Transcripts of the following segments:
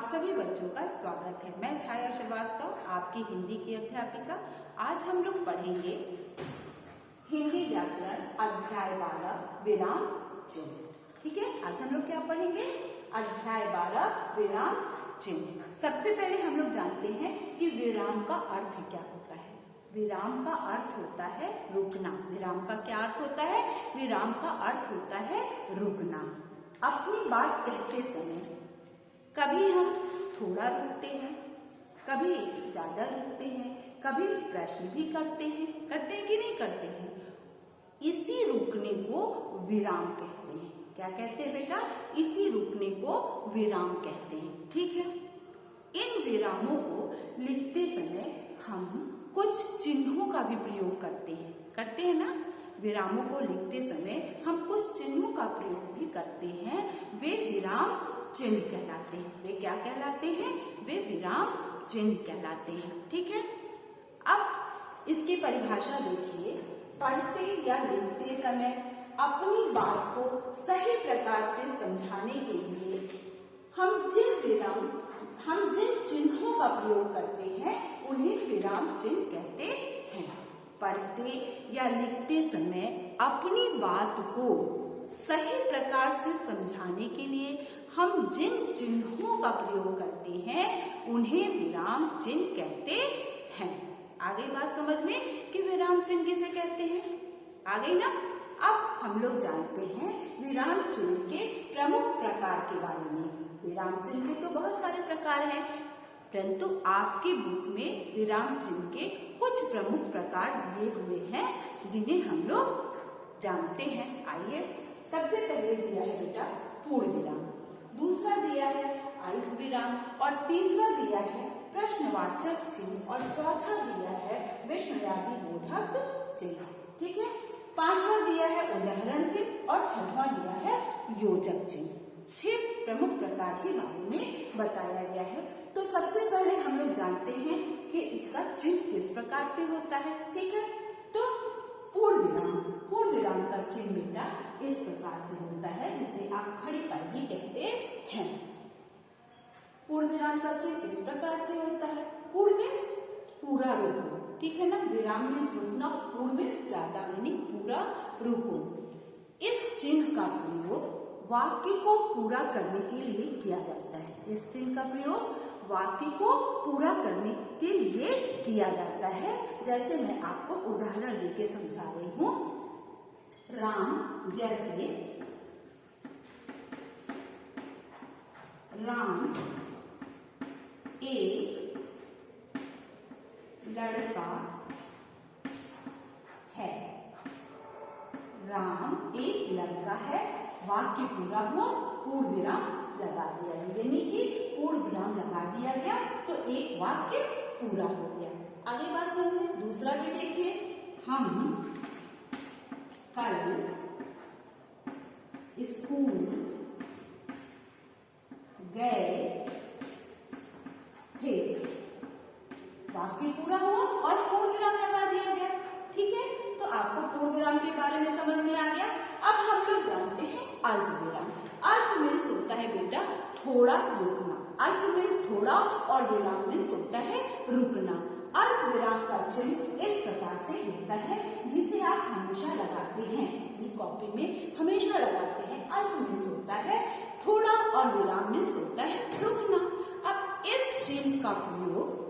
सभी बच्चों का स्वागत है। मैं छाया श्रीवास्तव, आपकी हिंदी की अध्यापिका। आज हम लोग पढ़ेंगे हिंदी व्याकरण अध्याय 12 विराम चिन्ह। ठीक है, आज हम लोग क्या पढ़ेंगे? अध्याय 12 विराम चिन्ह। सबसे पहले हम लोग जानते हैं कि विराम का अर्थ क्या होता है। विराम का अर्थ होता है रुकना। विराम का क्या अर्थ होता है? विराम का अर्थ होता है रुकना। अपनी बात कहते समय कभी हम थोड़ा रुकते हैं, कभी ज्यादा रुकते हैं, कभी प्रश्न भी करते हैं कि नहीं करते हैं। इसी रुकने को विराम कहते हैं। क्या कहते हैं बेटा? इसी रुकने को विराम कहते हैं। ठीक है, इन विरामों को लिखते समय हम कुछ चिन्हों का भी प्रयोग करते हैं ना। विरामों को लिखते समय हम कुछ चिन्हों का प्रयोग भी करते हैं। वे विराम चिन्ह कहलाते हैं। वे क्या कहलाते हैं? वे विराम चिन्ह कहलाते हैं। ठीक है, अब इसकी परिभाषा देखिए। पढ़ते या लिखते समय अपनी बात को सही प्रकार से समझाने के लिए हम जिन चिन्हों का प्रयोग करते हैं उन्हें विराम चिन्ह कहते हैं। पढ़ते या लिखते समय अपनी बात को सही प्रकार से समझाने के लिए हम जिन चिन्हों का प्रयोग करते हैं उन्हें विराम चिन्ह कहते हैं। आ गई बात समझ में कि विराम चिन्ह किसे कहते हैं? आ गई ना। अब हम लोग जानते हैं विराम चिन्ह के प्रमुख प्रकार के बारे में। विराम चिन्ह के तो बहुत सारे प्रकार हैं, परंतु आपके बुक में विराम चिन्ह के कुछ प्रमुख प्रकार दिए हुए हैं जिन्हें हम लोग जानते हैं। आइए, सबसे पहले दिया है बेटा पूर्ण विराम, दूसरा दिया है अल्प विराम और तीसरा दिया है प्रश्नवाचक चिन्ह और चौथा दिया है विस्मयादि बोधक चिन्ह। ठीक है, पांचवा दिया है उदाहरण चिन्ह और छठवां दिया है योजक चिन्ह। 6 प्रमुख प्रकार के बारे में बताया गया है। तो सबसे पहले हम लोग जानते हैं कि इसका चिन्ह किस प्रकार से होता है। ठीक है, तो पूर्ण विराम का चिन्ह बेटा इस प्रकार से होता है, जिसे आप खड़ी पैरवी कहते हैं। पूर्ण विराम का चिन्ह इस प्रकार से होता है। पूर्ण मीन्स पूरा रुको। ठीक है ना, विराम मीन्स रुकना, पूर्ण मीन्स ज्यादा मीनिंग पूरा रुको। इस चिन्ह का प्रयोग वाक्य को पूरा करने के लिए किया जाता है। इस चिन्ह का प्रयोग वाक्य को पूरा करने के लिए किया जाता है। जैसे मैं आपको उदाहरण देके समझा रही हूँ। राम जैसे राम एक लड़का है। राम एक लड़का है, वाक्य पूरा हुआ, पूर्ण विराम लगा दिया, यानी कि पूर्ण विराम लगा दिया गया तो एक वाक्य पूरा हो गया। आगे बात समझिए। दूसरा भी देखिए, हम कल स्कूल गए थे, वाक्य पूरा हुआ और पूर्ण विराम लगा दिया गया। ठीक है, तो आपको पूर्ण विराम के बारे में समझ में आ गया। अब हम लोग जानते हैं अल्प विराम। अल्प मीन्स होता है बेटा थोड़ा रुकना। अल्प मीन्स थोड़ा और विराम मीन्स होता है रुकना। अल्प विराम का चिन्ह इस प्रकार से होता है, जिसे आप हमेशा लगाते हैं, अपनी कॉपी में हमेशा लगाते हैं। अल्प मीन्स होता है थोड़ा और विराम मीन्स होता है रुकना। अब इस चिन्ह का प्रयोग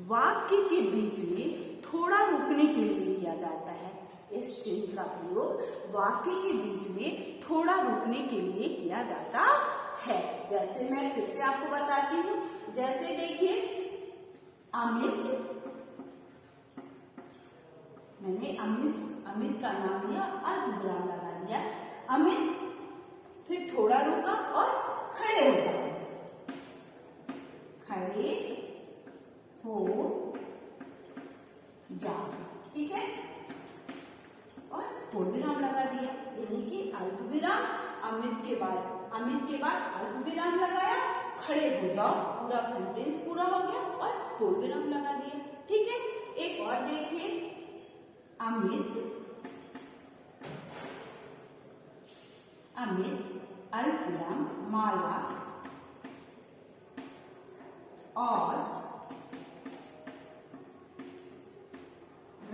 वाक्य के बीच में थोड़ा रुकने के लिए किया जाता है। इस चिन्ह का प्रयोग वाक्य के बीच में थोड़ा रुकने के लिए किया जाता है। जैसे मैं फिर से आपको बताती हूँ। जैसे देखिए, अमित, मैंने अमित का नाम लिया, अल्प विराम लगा दिया। अमित, फिर थोड़ा रुका और खड़े हो जाओ। खड़े हो जाओ। ठीक है, और पूर्ण विराम लगा दिया, यानी कि अल्प विराम, अमित के बाद अल्प विराम लगाया, खड़े हो जाओ, पूरा सेंटेंस पूरा हो गया और पूर्ण विराम लगा दिया। ठीक है, एक और देखिए, अमित अल्प विराम माला और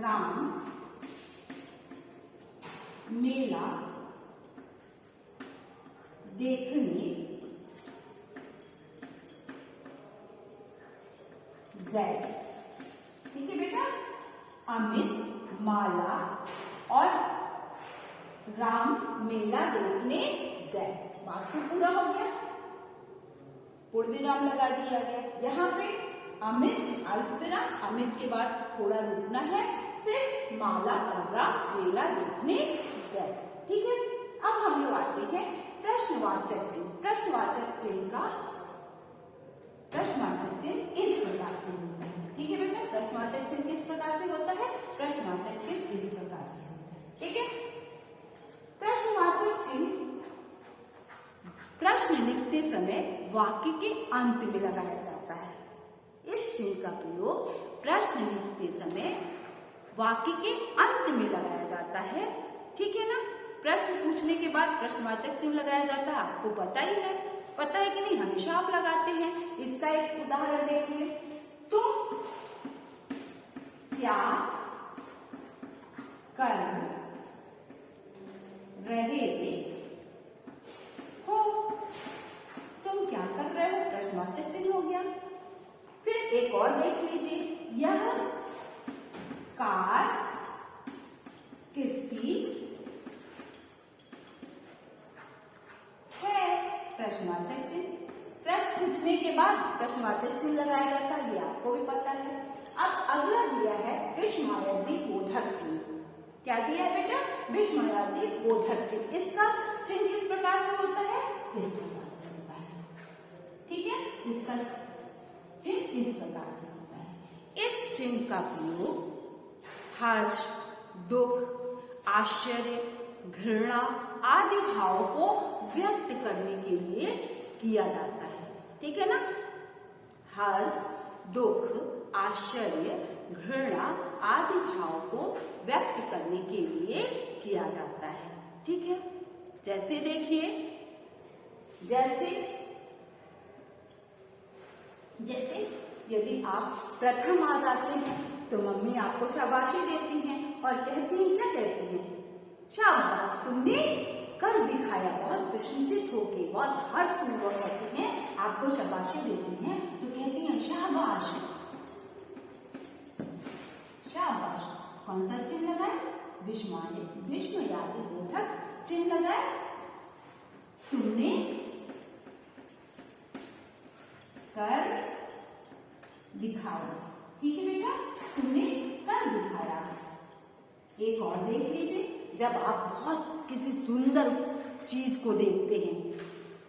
राम मेला देखने गए। ठीक है बेटा, अमित, माला और राम मेला देखने गए। बात तो पूरा हो गया, पूर्ण विराम लगा दिया गया। यहाँ पे अमित अल्प विराम, अमित के बाद थोड़ा रुकना है, फिर माला और राम मेला देखने गए। ठीक है, अब हम लोग आते हैं प्रश्नवाचक चिन्ह। प्रश्नवाचक चिन्ह इस प्रकार से होता है। ठीक है बेटा, प्रश्नवाचक चिन्ह किस प्रकार से होता है? प्रश्नवाचक चिन्ह इस प्रकार से होता है। ठीक है, प्रश्नवाचक चिन्ह प्रश्न लिखते समय वाक्य के अंत में लगाया जाता है। इस चिन्ह का प्रयोग प्रश्न लिखते समय वाक्य के अंत में लगाया जाता है। ठीक है ना, प्रश्न पूछने के बाद प्रश्नवाचक चिन्ह लगाया जाता है, आपको पता ही है, पता है कि नहीं? हमेशा आप लगाते हैं। इसका एक उदाहरण देखिए, तुम क्या कर रहे हो? तुम क्या कर रहे हो? प्रश्नवाचक चिन्ह हो गया। फिर एक और देख लीजिए, यह कार किसकी है? प्रश्नवाचक चिन्ह। प्रश्न पूछने के बाद प्रश्नवाचक चिन्ह लगाया जाता है, ये आपको भी पता है। अब अगला दिया है विस्मयादि बोधक चिन्ह। क्या दिया है बेटा? विस्मयादि बोधक चिन्ह। इसका चिन्ह किस प्रकार से होता है? इस प्रकार से होता है। ठीक है, इसका चिन्ह इस प्रकार से होता है। इस चिन्ह का प्रयोग हर्ष, दुख, आश्चर्य, घृणा आदि भावों को व्यक्त करने के लिए किया जाता है। ठीक है ना, हर्ष, दुख, आश्चर्य, घृणा आदि भाव को व्यक्त करने के लिए किया जाता है। ठीक है, जैसे देखिए, जैसे यदि आप प्रथम आ जाते हैं तो मम्मी आपको शाबाशी देती हैं और कहती हैं, क्या कहती हैं? शाबाश, तुमने कर दिखाया। बहुत प्रशंसित होके, बहुत हर्ष में वो कहती हैं, आपको शाबाशी देती हैं तो कहती हैं शाबाश, शाबाश। कौन सा चिन्ह लगाए? विस्मयादि बोधक चिन्ह लगाए। तुमने कर दिखाया। ठीक है बेटा, तुमने कर दिखाया। एक और देख लीजिए, जब आप बहुत किसी सुंदर चीज को देखते हैं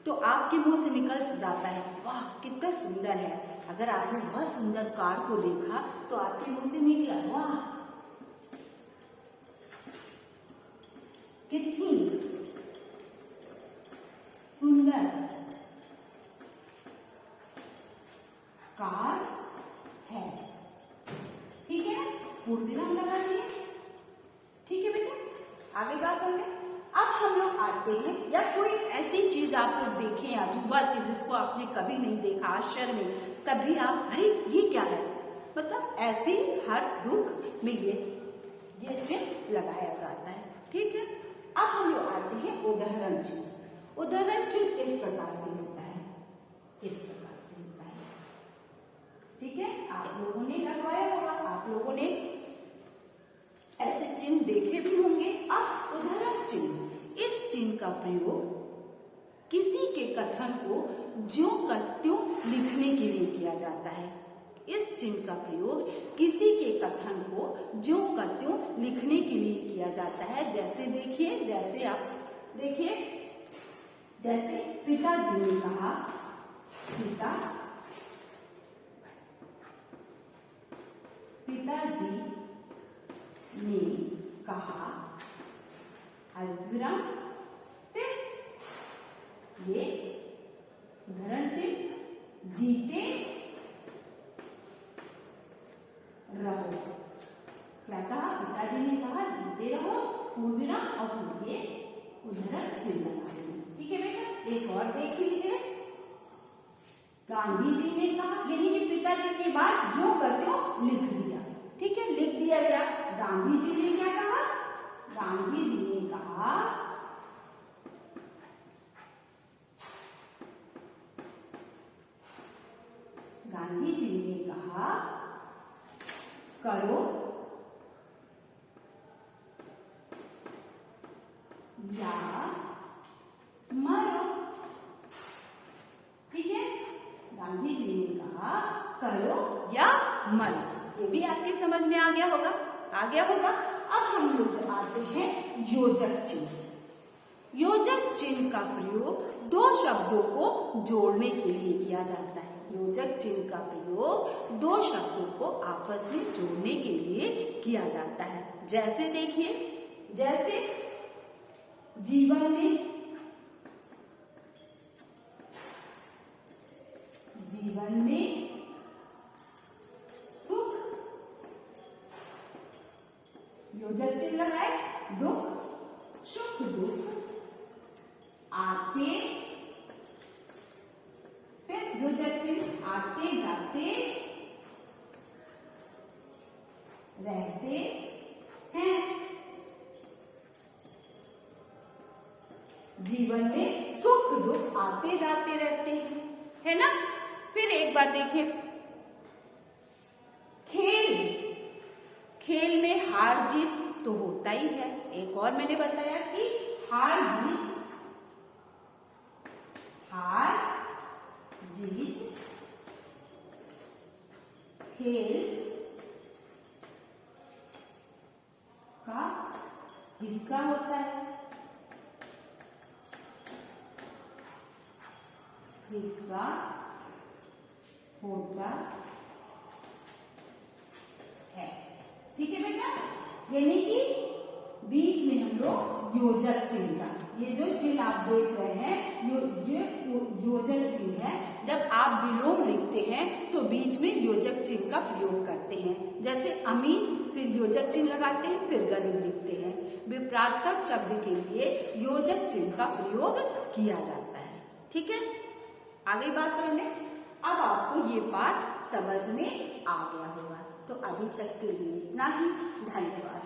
तो आपके मुंह से निकल जाता है, वाह कितना सुंदर है। अगर आपने बहुत सुंदर कार को देखा तो आपके मुंह से निकला, वाह कितनी सुंदर कार है। ठीक है, पूर्ण विराम लगा दिए। ठीक है बेटा, आगे बात समझे। अब हम लोग आते हैं, या कोई ऐसी चीज आप लोग देखें, अजूबा चीज जिसको आपने कभी नहीं देखा, आश्चर्य में कभी आप, अरे ये क्या है, मतलब ऐसे हर्ष दुख में ये चिन्ह लगाया जाता है। ठीक है, अब हम लोग आते हैं उदाहरण चिन्ह। उदाहरण चिन्ह इस प्रकार से होता है, इस प्रकार से होता है। ठीक है, आप लोगों ने लगवाया होगा, आप लोगों ने ऐसे चिन्ह देखे भी होंगे। अब उदाहरण चिन्ह, इस चिन्ह का प्रयोग किसी के कथन को ज्यों का त्यों लिखने के लिए किया जाता है। इस चिन्ह का प्रयोग किसी के कथन को ज्यों का त्यों लिखने के लिए किया जाता है। जैसे देखिए, जैसे आप देखिए, जैसे पिताजी ने कहा, पिताजी ने कहा, अल्पविराम, फिर ये उदाहरण चिन्ह, जीते रहो। क्या कहा? पिताजी ने कहा जीते रहो, पूर्ण विराम, और फिर ये उदाहरण चिन्ह लगा देंगे। ठीक है बेटा, एक और देख लीजिए, गांधी जी ने कहा, यानी कि पिताजी की बात जो करते हो लिख दिया। ठीक है, लिख दिया गया। गांधी जी ने क्या कहा? गांधी जी ने कहा करो या मरो। ठीक है, गांधी जी ने कहा करो या मरो। ये भी आपकी समझ में आ गया होगा, आ गया होगा। अब हम लोग आते हैं योजक चिन्ह। योजक चिन्ह का प्रयोग दो शब्दों को जोड़ने के लिए किया जाता है। योजक चिन्ह का प्रयोग दो शब्दों को आपस में जोड़ने के लिए किया जाता है। जैसे देखिए, जैसे जीवन में, जीवन में सुख, योजक चिन्ह लगाए, दुख, सुख दुख आते, फिर योजक चिन्ह आते जाते रहते हैं। जीवन में सुख दुख आते जाते रहते हैं, है ना। फिर एक बार देखिए, खेल, खेल में हार जीत तो होता ही है। एक और मैंने बताया कि हार जीत, हार जीत खेल का हिस्सा होता है, हिस्सा होता है। ठीक है बेटा, यानी कि बीच में हम लोग योजक चिन्ह का, ये जो चिन्ह आप देख रहे हैं ये योजक चिन्ह है। जब आप विलोम लिखते हैं तो बीच में योजक चिन्ह का प्रयोग करते हैं। जैसे अमीर, फिर योजक चिन्ह लगाते हैं, फिर गरीब लिखते हैं। विपरीतार्थक शब्द के लिए योजक चिन्ह का प्रयोग किया जाता है। ठीक है, आ गई बात समझ में। अब आपको ये पाठ समझ में आ गया होगा। तो अभी तक के लिए इतना ही। धन्यवाद।